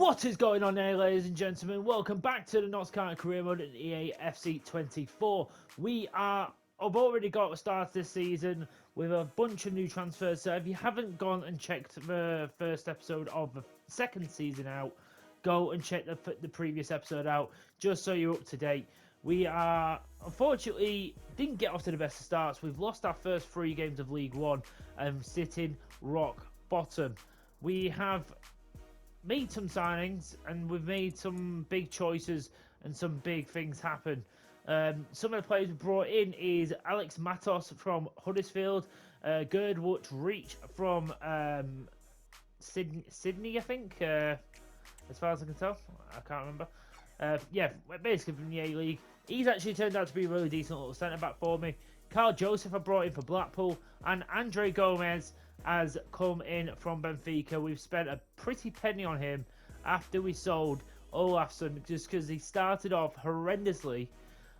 What is going on there, ladies and gentlemen? Welcome back to the Notts County Career Mode in EA FC24. I've already got started this season with a bunch of new transfers, so if you haven't gone and checked the first episode of the second season out, go and check the previous episode out, just so you're up to date. We unfortunately didn't get off to the best of starts. We've lost our first 3 games of League One and sitting rock bottom. We have made some signings and we've made some big choices and some big things happen. Some of the players we brought in is Alex Matos from Huddersfield, Gerdwut Reach from Sydney, I think, as far as I can tell. I can't remember. Yeah, basically from the A-League. He's actually turned out to be a really decent little centre-back for me. Carl Joseph I brought in for Blackpool, and Andre Gomez has come in from Benfica. We've spent a pretty penny on him after we sold Olafsson, just because he started off horrendously,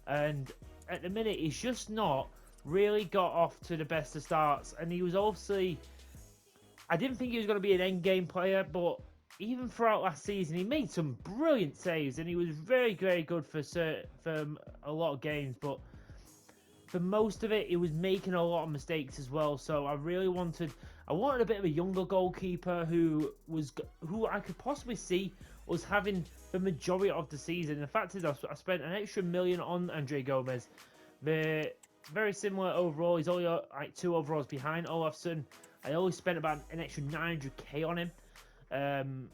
and at the minute he's just not really got off to the best of starts. And he was obviously, I didn't think he was going to be an end game player, but even throughout last season he made some brilliant saves and he was very, very good for a lot of games, but for most of it, he was making a lot of mistakes as well. So I wanted a bit of a younger goalkeeper who I could possibly see was having the majority of the season. The fact is, I spent an extra $1 million on Andre Gomez. They're very similar overall. He's only like 2 overalls behind Olafsson. I only spent about an extra 900k on him. And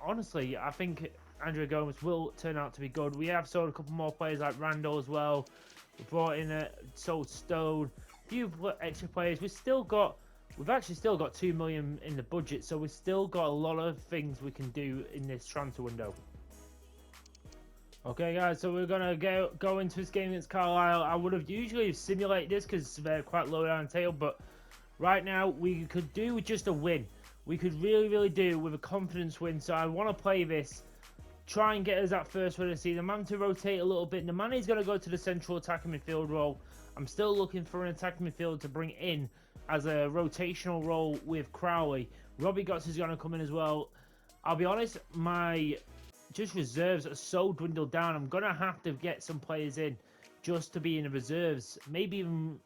honestly, I think Andre Gomez will turn out to be good. We have sold a couple more players like Randall as well. We brought in sold Stone, a few extra players. We've actually still got 2 million in the budget, so we've still got a lot of things we can do in this transfer window. Okay, guys, so we're gonna go into this game against Carlisle. I would have usually simulated this because they're quite low down the table, but right now we could do with just a win. We could really do with a confidence win. So I want to play this. Try and get us that first win of the season. I'm having to rotate a little bit. Nemani's going to go to the central attacking midfield role. I'm still looking for an attacking midfield to bring in as a rotational role with Crowley. Robbie Gotts is going to come in as well. I'll be honest, my reserves are so dwindled down. I'm going to have to get some players in just to be in the reserves. Maybe even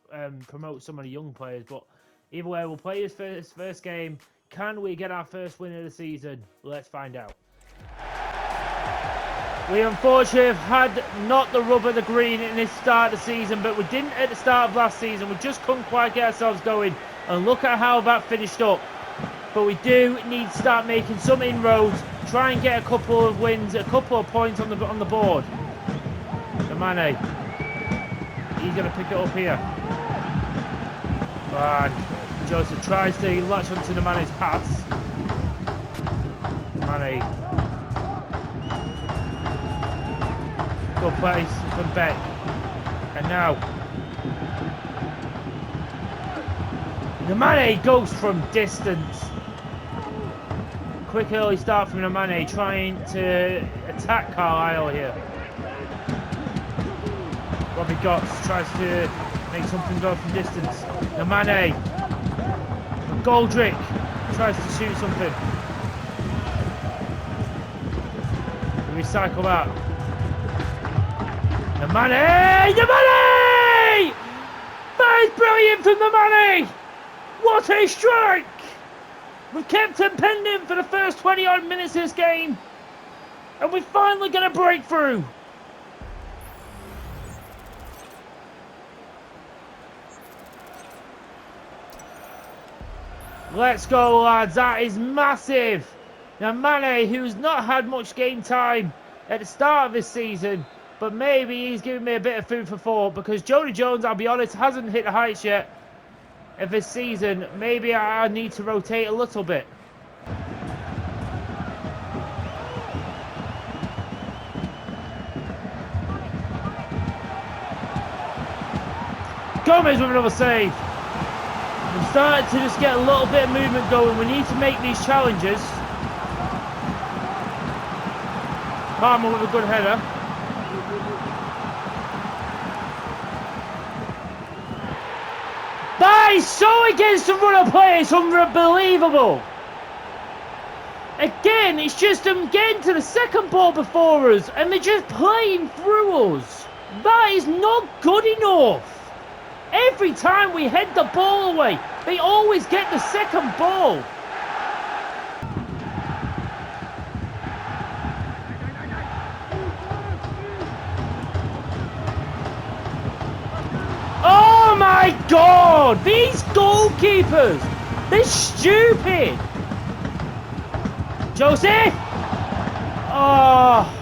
promote some of the young players. But either way, we'll play this first game. Can we get our first win of the season? Let's find out. We unfortunately have had not the rub of the green in this start of the season, but we didn't at the start of last season. We just couldn't quite get ourselves going, and look at how that finished up. But we do need to start making some inroads, try and get a couple of wins, a couple of points on the board. Nemani, he's going to pick it up here. And Joseph tries to latch onto Nemani's pass. Nemani. Good place from Beck. And now Nemani goes from distance. Quick early start from Nemani, trying to attack Carlisle here. Robbie Gotts tries to make something go from distance. Nemani. Goldrick tries to shoot something. Recycle that. Nemani! Nemani! That is brilliant from Nemani! What a strike! We've kept him pending for the first 20-odd minutes of this game, and we finally get a breakthrough. Let's go, lads. That is massive. Nemani, who's not had much game time at the start of this season, but maybe he's giving me a bit of food for thought, because Jody Jones, I'll be honest, hasn't hit the heights yet of this season. Maybe I need to rotate a little bit. Gomez with another save. I'm starting to just get a little bit of movement going. We need to make these challenges. Palmer with a good header. That is so against the run of play. It's unbelievable. Again, it's just them getting to the second ball before us, and they're just playing through us. That is not good enough. Every time we head the ball away, they always get the second ball. Oh my God! These goalkeepers! They're stupid! Joseph! Oh!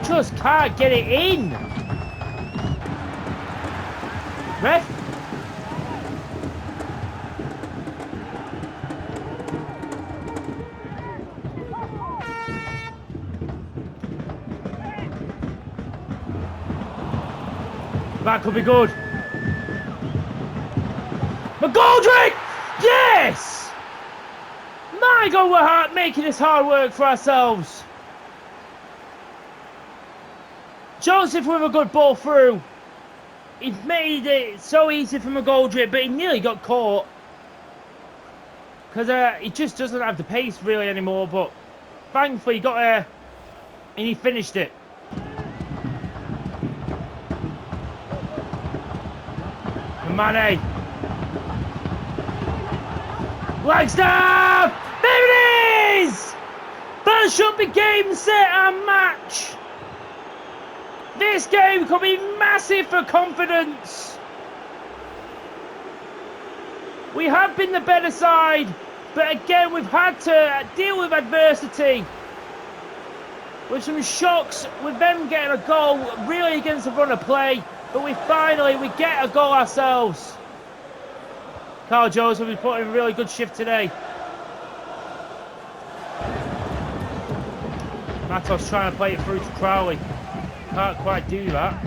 Just can't get it in! Ref? That could be good. McGoldrick! Yes! My God, we're making this hard work for ourselves. Joseph with a good ball through. He made it so easy for McGoldrick, but he nearly got caught. Because he just doesn't have the pace really anymore, but thankfully he got there and he finished it. Mane. Wagstaff! There it is! That should be game, set, and match. This game could be massive for confidence. We have been the better side, but again we've had to deal with adversity. With some shocks, with them getting a goal really against the run of play. But we get a goal ourselves. Carl Joseph is putting in a really good shift today. Matos trying to play it through to Crowley. Can't quite do that.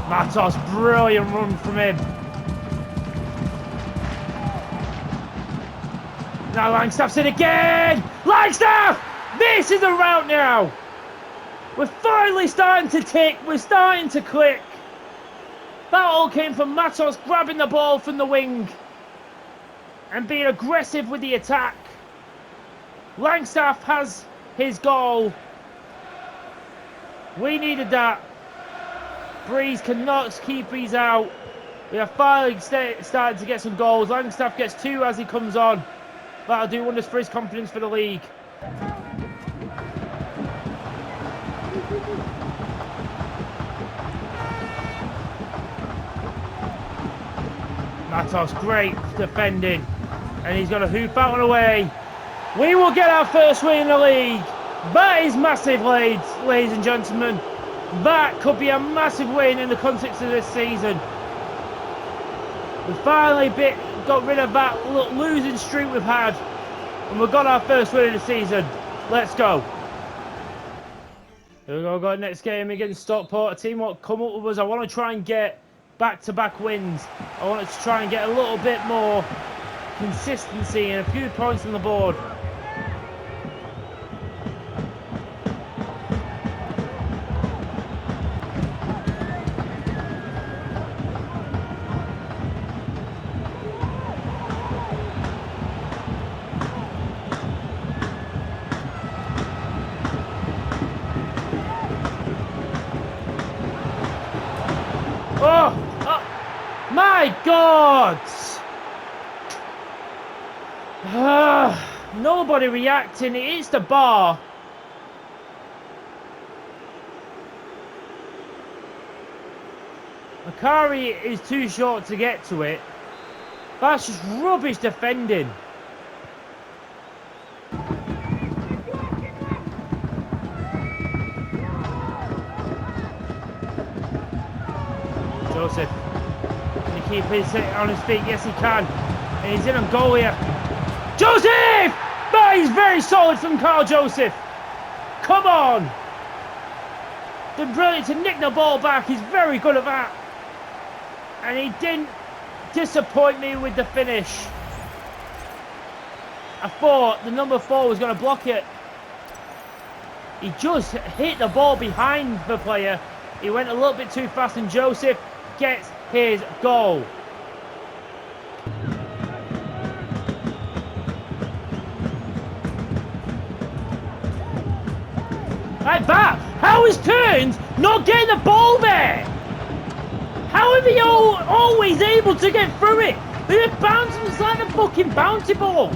Matos, brilliant run from him. Now Langstaff's in again! Langstaff! This is a route now! We're finally starting to tick, we're starting to click. That all came from Matos grabbing the ball from the wing and being aggressive with the attack. Langstaff has his goal. We needed that. Breeze cannot keep these out. We are finally starting to get some goals. Langstaff gets 2 as he comes on. That'll do wonders for his confidence for the league. Matos, great defending. And he's got a hoop out and away. We will get our first win in the league. That is massive, ladies and gentlemen. That could be a massive win in the context of this season. We finally got rid of that losing streak we've had. And we've got our first win of the season. Let's go. Here we go, got next game against Stockport. A team what come up with us. I want to try and get back-to-back wins. I want to try and get a little bit more consistency and a few points on the board. My God! Nobody reacting. It is the bar. Makari is too short to get to it. That's just rubbish defending. Joseph. Keep his on his feet, yes he can. And he's in on goal here. Joseph! That is very solid from Carl Joseph. Come on! The brilliant to nick the ball back, he's very good at that. And he didn't disappoint me with the finish. I thought the number 4 was going to block it. He just hit the ball behind the player. He went a little bit too fast and Joseph gets his goal. Like that. How is Kearns not getting the ball there? How are they always able to get through it? They're bouncing just like the fucking bouncy balls.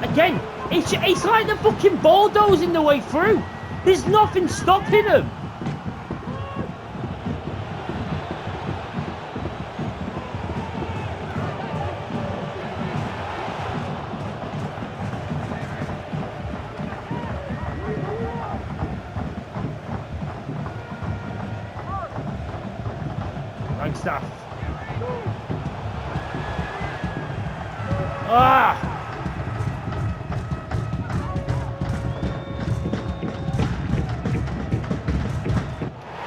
Again, it's like the fucking bulldozing the way through. There's nothing stopping them. Stuff. Ah!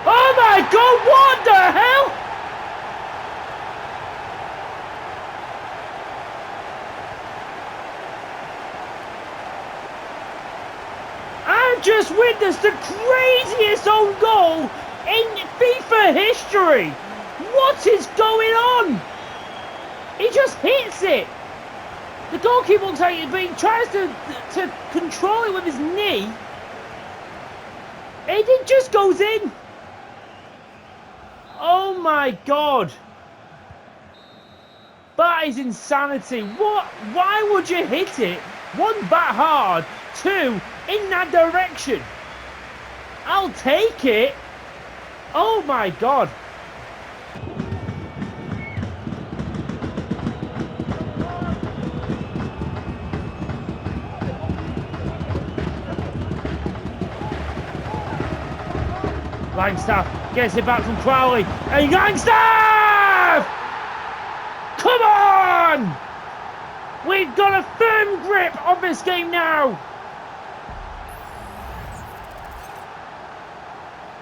Oh my God! What the hell? I just witnessed the craziest own goal in FIFA history. What is going on? He just hits it. The goalkeeper looks like he tries to control it with his knee. And it just goes in. Oh my God. That is insanity. What? Why would you hit it? One, that hard. Two, in that direction. I'll take it. Oh my God. Langstaff gets it back from Crowley. And Langstaff! Come on! We've got a firm grip on this game now.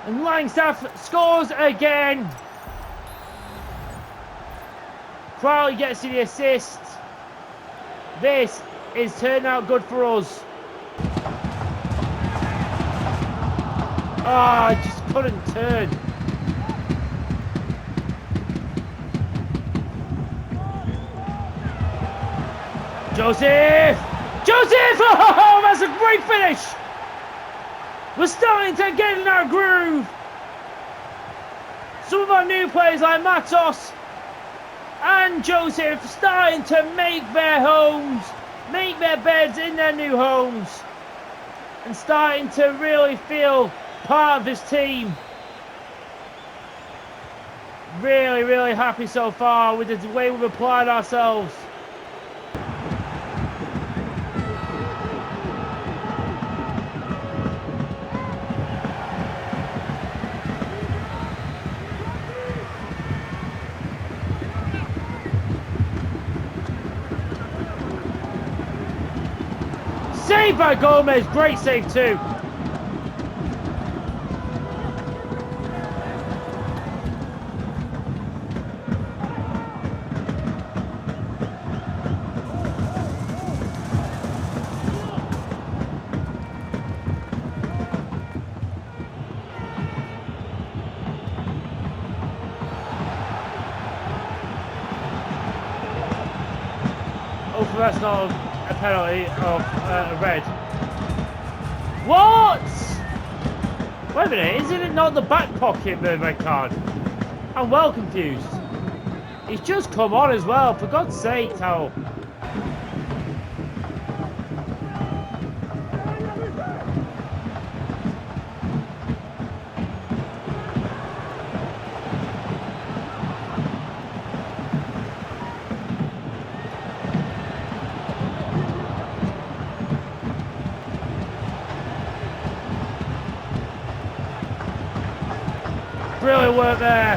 And Langstaff scores again. Crowley gets the assist. This is turning out good for us. Ah, I just couldn't turn. Joseph! Joseph! Oh, that's a great finish! We're starting to get in our groove. Some of our new players like Matos and Joseph starting to make their homes, make their beds in their new homes, and starting to really feel part of this team. Really, really happy so far with the way we've applied ourselves. Save by Gomez, great save too. Hopefully that's not a penalty of a red. What? Wait a minute, isn't it not the back pocket the red card? I'm well confused. He's just come on as well, for God's sake, Towel. Brilliant work there.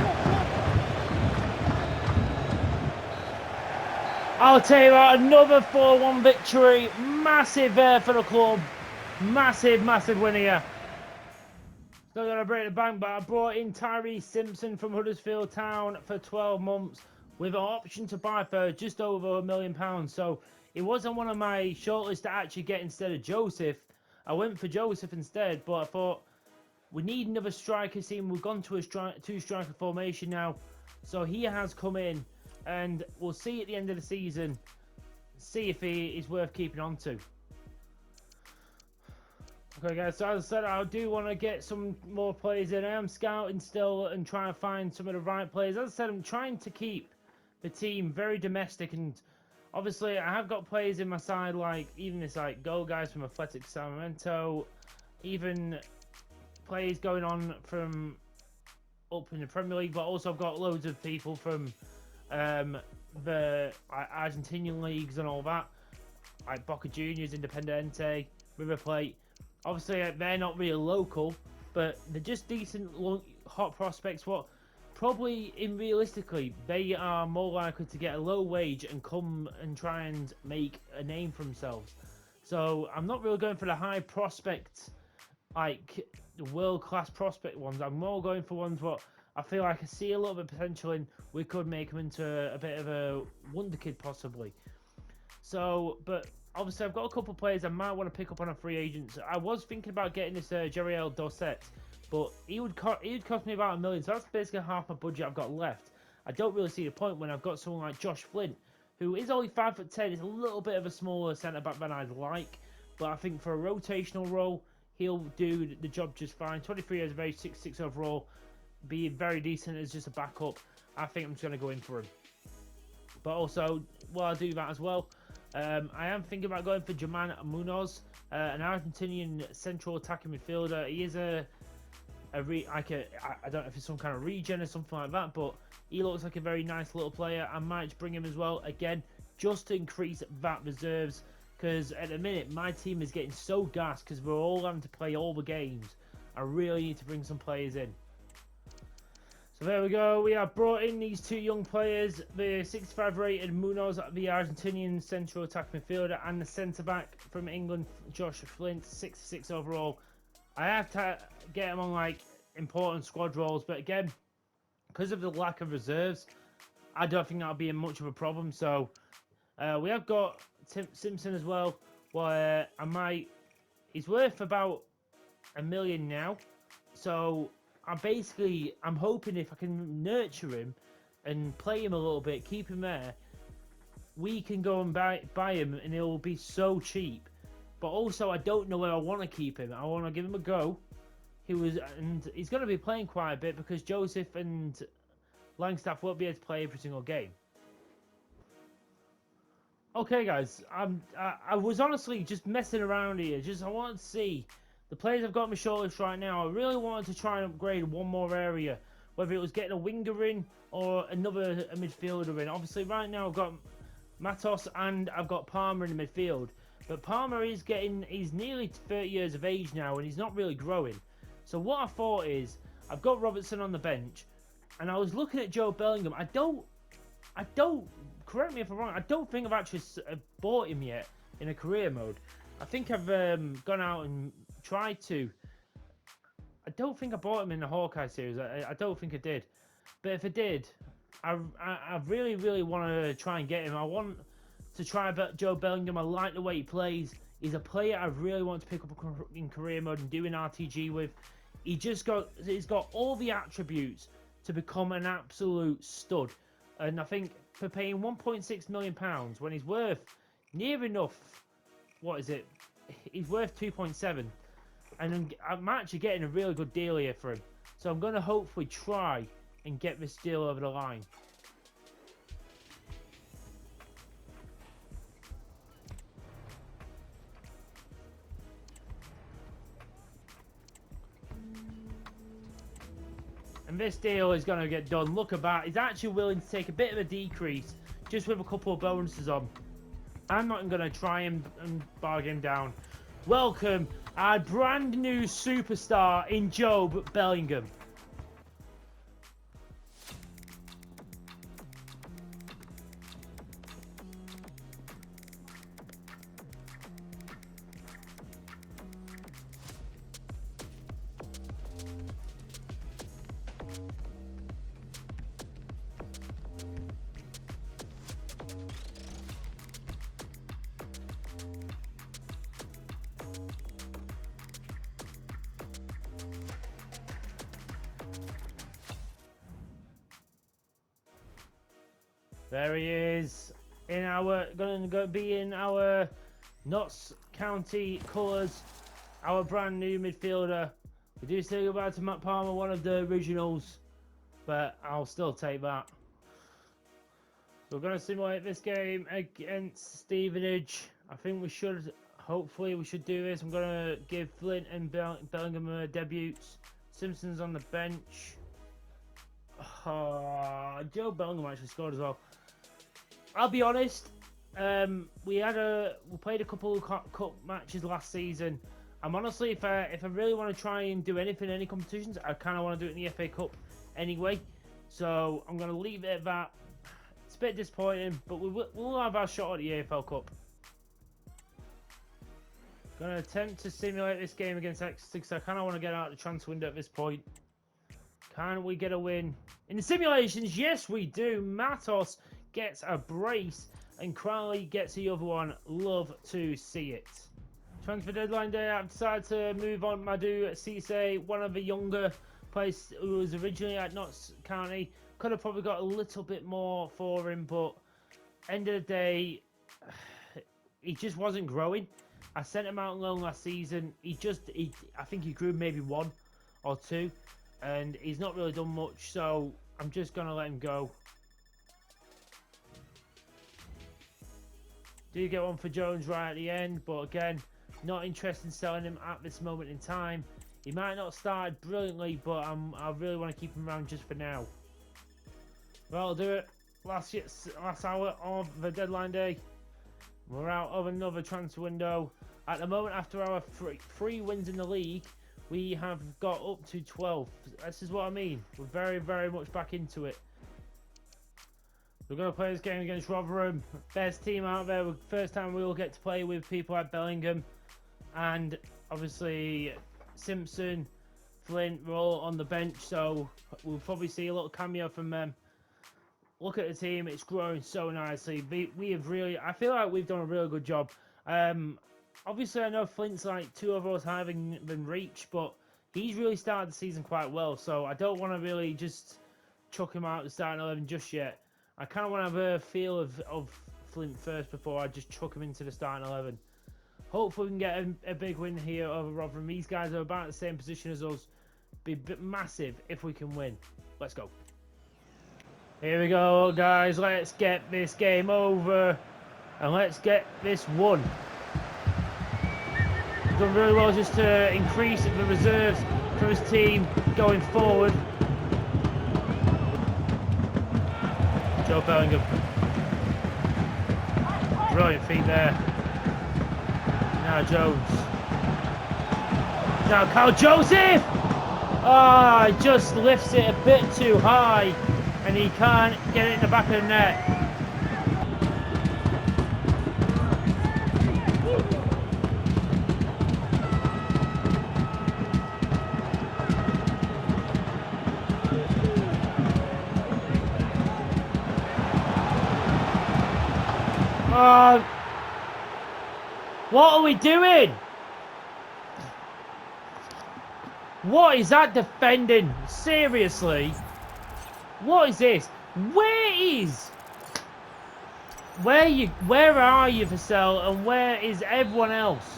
I'll tell you what, another 4-1 victory. Massive there for the club. Massive, massive win here. Still going to break the bank, but I brought in Tyrese Simpson from Huddersfield Town for 12 months with an option to buy for just over £1 million. So it wasn't one of my shortlists to actually get instead of Joseph. I went for Joseph instead, but I thought, we need another striker team. We've gone to a two-striker formation now. So he has come in. And we'll see at the end of the season see if he is worth keeping on to. Okay, guys, so as I said, I do want to get some more players in. I am scouting still and trying to find some of the right players. As I said, I'm trying to keep the team very domestic, and obviously I have got players in my side, like even this like goal guys from Athletic Sacramento, even players going on from up in the Premier League, but also I've got loads of people from the Argentinian leagues and all that, like Boca Juniors, Independiente, River Plate. Obviously, they're not really local, but they're just decent, hot prospects. What probably, realistically, they are more likely to get a low wage and come and try and make a name for themselves. So I'm not really going for the high prospect, like the world-class prospect ones. I'm more going for ones what I feel like I see a little bit of potential in. We could make them into a bit of a Wonderkid possibly. So, but obviously I've got a couple of players I might want to pick up on a free agent. So I was thinking about getting this Jeriel Dorset, but he would cost me about $1 million. So that's basically half my budget I've got left. I don't really see the point when I've got someone like Josh Flint, who is only 5'10". It's a little bit of a smaller centre back than I'd like, but I think for a rotational role, he'll do the job just fine. 23 years of age, 6'6" overall, be very decent as just a backup. I think I'm just going to go in for him. But also, while I do that as well, I am thinking about going for German Munoz, an Argentinian central attacking midfielder. He is I don't know if it's some kind of regen or something like that, but he looks like a very nice little player. I might bring him as well, again, just to increase that reserves, because at the minute, my team is getting so gassed because we're all having to play all the games. I really need to bring some players in. So there we go. We have brought in these two young players, the 65 rated Munoz, the Argentinian central attack midfielder, and the centre back from England, Josh Flint, 66 overall. I have to get him on like important squad roles, but again, because of the lack of reserves, I don't think that'll be much of a problem. So we have got Tim Simpson as well, where he's worth about $1 million now. So I'm hoping if I can nurture him and play him a little bit, keep him there, we can go and buy him and he'll be so cheap. But also I don't know where I want to keep him. I want to give him a go. He's going to be playing quite a bit because Joseph and Langstaff won't be able to play every single game. Okay, guys, I was honestly just messing around here. I wanted to see the players I've got on my shortlist right now. I really wanted to try and upgrade one more area, whether it was getting a winger in or a midfielder in. Obviously, right now I've got Matos and I've got Palmer in the midfield. But Palmer he's nearly 30 years of age now and he's not really growing. So what I thought is, I've got Robertson on the bench, and I was looking at Joe Bellingham. I don't, correct me if I'm wrong, I don't think I've actually bought him yet in a career mode. I think I've gone out and tried to. I don't think I bought him in the Hawkeye series. I don't think I did. But if I did, I really, really want to try and get him. I want to try Joe Bellingham. I like the way he plays. He's a player I really want to pick up in career mode and do an RTG with. He's got all the attributes to become an absolute stud. And I think for paying £1.6 million when he's worth near enough, what is it? He's worth 2.7, and I'm actually getting a really good deal here for him. So I'm going to hopefully try and get this deal over the line. And this deal is going to get done. Look at that. He's actually willing to take a bit of a decrease just with a couple of bonuses on. I'm not going to try and bargain down. Welcome our brand new superstar in Job Bellingham. There he is. in our going to be in our Notts County colours. Our brand new midfielder. We do say goodbye to Matt Palmer, one of the originals, but I'll still take that. We're going to simulate this game against Stevenage. I think we should, hopefully we should do this. I'm going to give Flint and Bellingham debuts. Simpson's on the bench. Joe Bellingham actually scored as well. I'll be honest, we played a couple of cup matches last season. I'm honestly, if I really want to try and do anything, any competitions, I kind of want to do it in the FA Cup anyway. So I'm going to leave it at that. It's a bit disappointing, but we'll have our shot at the AFL Cup. Going to attempt to simulate this game against X6. I kind of want to get out of the transfer window at this point. Can we get a win? In the simulations, yes we do. Matos gets a brace and Crowley gets the other one. Love to see it. Transfer deadline day, I've decided to move on Madhu Cisse, one of the younger players who was originally at Notts County. Could have probably got a little bit more for him, but end of the day, he just wasn't growing. I sent him out on loan last season. I think he grew maybe 1 or 2, and he's not really done much, so I'm just going to let him go. Do get one for Jones right at the end, but again, not interested in selling him at this moment in time. He might not start brilliantly, but I really want to keep him around just for now. Well, I'll do it. Last hour of the deadline day. We're out of another transfer window. At the moment, after our three wins in the league, we have got up to 12. This is what I mean. We're very, very much back into it. We're going to play this game against Rotherham. Best team out there. First time we will get to play with people at Bellingham. And obviously, Simpson, Flint, we're all on the bench. So we'll probably see a little cameo from them. Look at the team. It's growing so nicely. We have really... I feel like we've done a really good job. Obviously, I know Flint's like 2 of us having been reached, but he's really started the season quite well. So I don't want to really just chuck him out of the starting 11 just yet. I kind of want to have a feel of Flint first before I just chuck him into the starting 11. Hopefully we can get a big win here over Rotherham. These guys are about the same position as us. Be massive if we can win. Let's go. Here we go, guys. Let's get this game over. And let's get this won. Done really well just to increase the reserves for his team going forward. Joe Bellingham. Brilliant feet there. Now Jones. Now Carl Joseph! Ah, he just lifts it a bit too high and he can't get it in the back of the net. What are we doing? What is that defending? Seriously? What is this? Where are you, Vassell, and where is everyone else?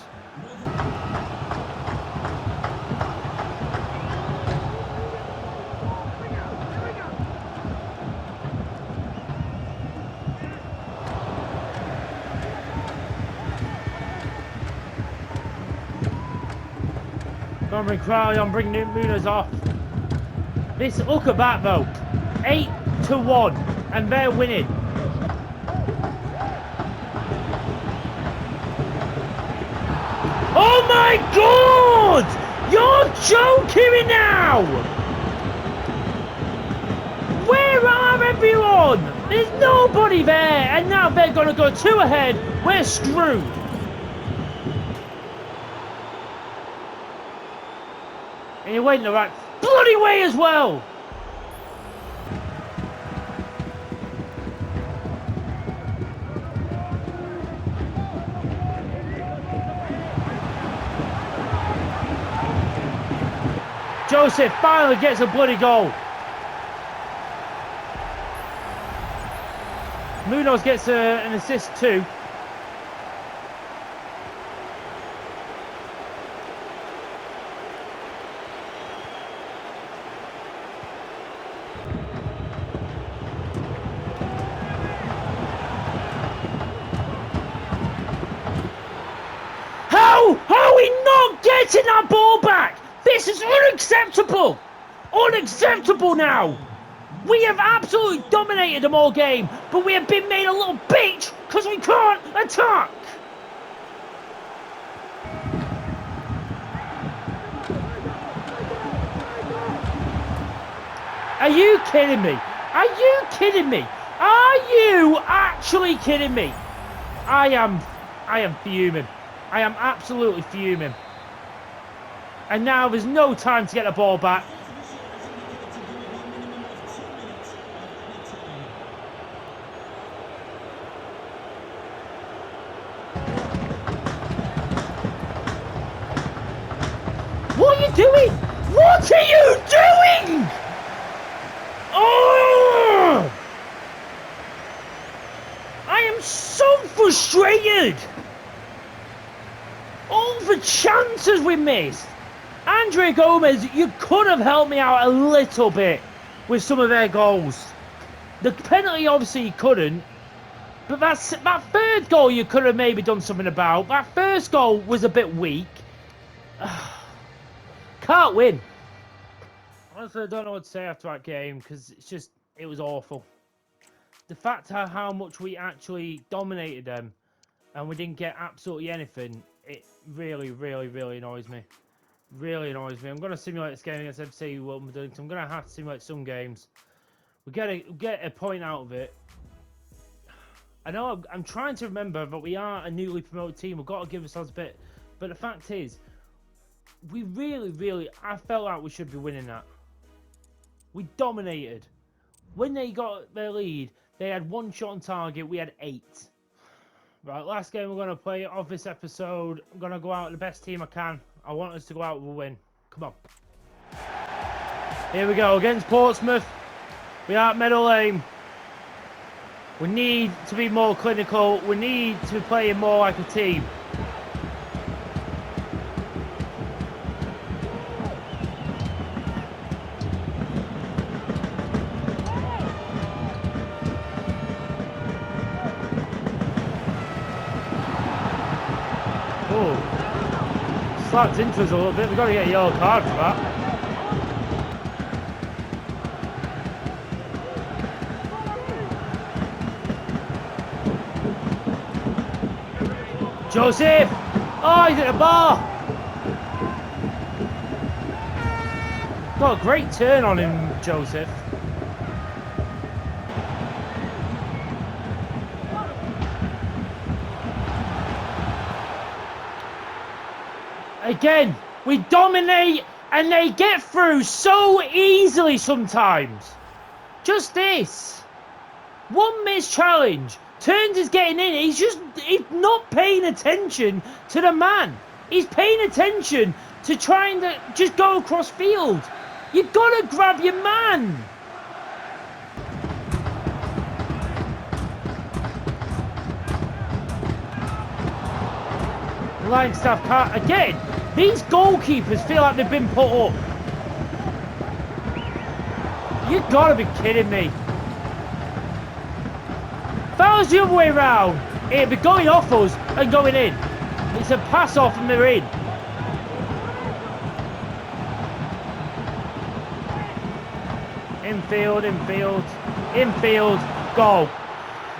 Don't bring Crowley on, bring Muniz off. This look at that though. 8-1 and they're winning. Oh my god! You're joking me now! Where are everyone? There's nobody there and now they're gonna go 2 ahead. We're screwed. And he went the right bloody way as well! Joseph finally gets a bloody goal. Munoz gets an assist too. How are we not getting that ball back? This is unacceptable. Unacceptable now. We have absolutely dominated them all game, but we have been made a little bitch because we can't attack. Are you kidding me? Are you kidding me? Are you actually kidding me? I am fuming. I am absolutely fuming. And now there's no time to get the ball back. What are you doing? What are you doing? Oh! I am so frustrated. All the chances we missed. Andre Gomez, you could have helped me out a little bit with some of their goals. The penalty, obviously, you couldn't. But that third goal, you could have maybe done something about. That first goal was a bit weak. Can't win. Honestly, I don't know what to say after that game because it was awful. The fact how much we actually dominated them and we didn't get absolutely anything, it really, really, really annoys me. Really annoys me. I'm going to simulate this game against FC Wimbledon. I'm going to have to simulate some games. We get a point out of it. I know I'm trying to remember, but we are a newly promoted team. We've got to give ourselves a bit. But the fact is, we really, really, I felt like we should be winning that. We dominated. When they got their lead, they had 1 shot on target. We had 8. Right, last game we're going to play of this episode. I'm going to go out with the best team I can. I want us to go out with a win. Come on. Here we go, against Portsmouth. We are at Meadow Lane. We need to be more clinical. We need to play more like a team. Slapped into us a little bit. We've got to get a yellow card for that. Joseph! Oh, he's at the bar! Got a great turn on him, Joseph. Again, we dominate and they get through so easily sometimes. Just this. One missed challenge. Turns is getting in. He's not paying attention to the man. He's paying attention to trying to just go across field. You've got to grab your man. Line staff can't. Again, these goalkeepers feel like they've been put up. You've got to be kidding me. If that was the other way around, it'd be going off us and going in. It's a pass off and they're in. Infield, infield, infield, goal.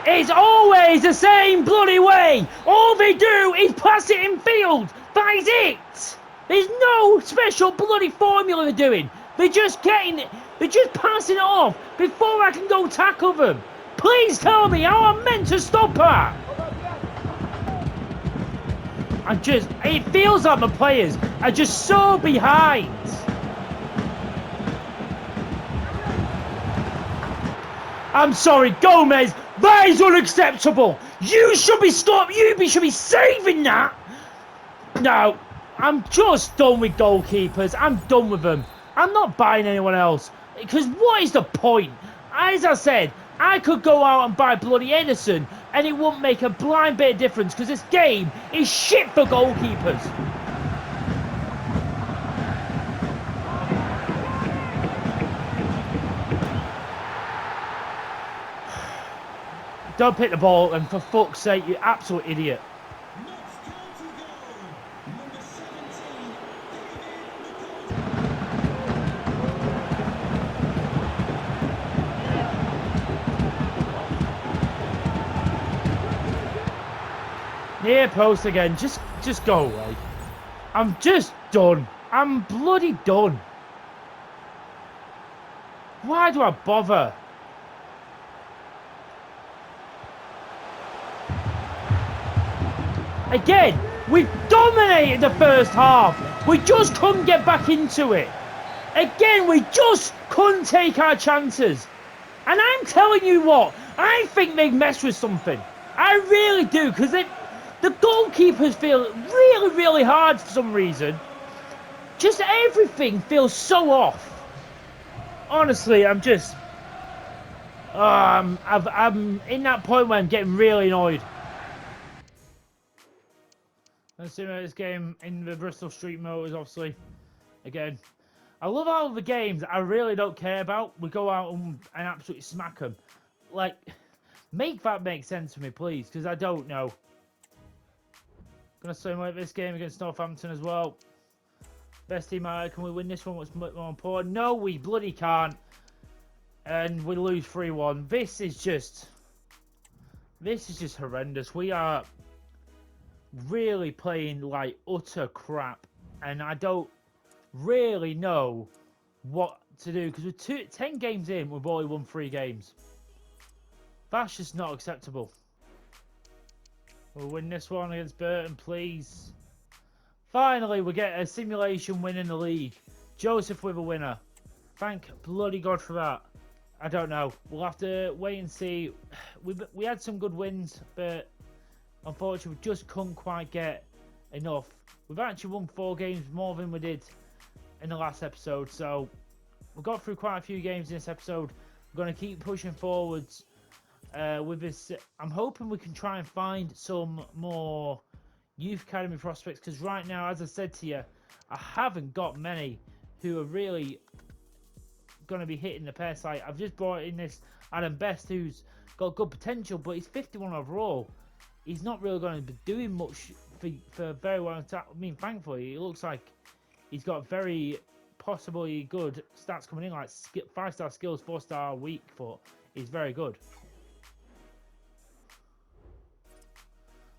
It's always the same bloody way. All they do is pass it in field. That is it. There's no special bloody formula they're doing. They're just getting it. They're just passing it off before I can go tackle them. Please tell me how I'm meant to stop her. It feels like my players are just so behind. I'm sorry, Gomez. That is unacceptable. You should be stopped. You should be saving that. No, I'm just done with goalkeepers. I'm done with them. I'm not buying anyone else. Because what is the point? As I said, I could go out and buy bloody Edison and it wouldn't make a blind bit of difference because this game is shit for goalkeepers. Don't pick the ball, and for fuck's sake, you absolute idiot. Near post again. Just go away. I'm just done. I'm bloody done. Why do I bother? Again, we dominated the first half. We just couldn't get back into it. Again, we just couldn't take our chances. And I'm telling you what, I think they messed with something. I really do, because the goalkeepers feel really, really hard for some reason. Just everything feels so off. Honestly, I'm just... I'm in that point where I'm getting really annoyed. Let's see this game in the Bristol Street Motors, obviously. Again, I love all the games I really don't care about. We go out and absolutely smack them. Like, make that make sense to me, please, because I don't know. Gonna simulate this game against Northampton as well. Best team out. Can we win this one? What's more important? No, we bloody can't. And we lose 3-1. This is just horrendous. We are really playing like utter crap, and I don't really know what to do because we're 10 games in, we've only won 3 games. That's just not acceptable. We'll win this one against Burton, please. Finally, we get a simulation win in the league. Joseph with a winner. Thank bloody God for that. I don't know. We'll have to wait and see. We had some good wins, but unfortunately, we just couldn't quite get enough. We've actually won 4 games more than we did in the last episode, so we've got through quite a few games in this episode. We're going to keep pushing forwards with this. I'm hoping we can try and find some more youth academy prospects, because right now, as I said to you, I haven't got many who are really going to be hitting the pair site. I've just brought in this Adam Best, who's got good potential, but he's 51 overall. He's not really going to be doing much for very well. I mean, thankfully, it looks like he's got very possibly good stats coming in, like 5-star skills, 4-star weak foot. He's very good.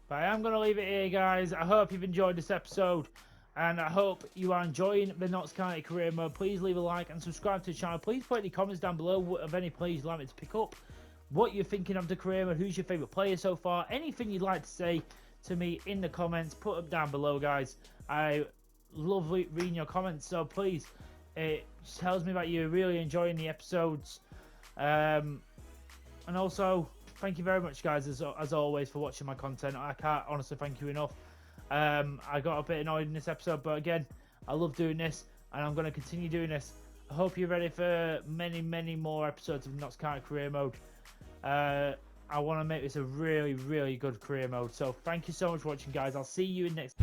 But I am going to leave it here, guys. I hope you've enjoyed this episode, and I hope you are enjoying the Notts County career mode. Please leave a like and subscribe to the channel. Please put any comments down below of any players you'd like me to pick up, what you're thinking of the career mode, who's your favourite player so far, anything you'd like to say to me in the comments, put them down below, guys. I love reading your comments, so please, it tells me that you're really enjoying the episodes. And also, thank you very much, guys, as always, for watching my content. I can't honestly thank you enough. I got a bit annoyed in this episode, but again, I love doing this, and I'm going to continue doing this. I hope you're ready for many, many more episodes of Notts County career mode. I want to make this a really, really good career mode. So thank you so much for watching, guys. I'll see you in next...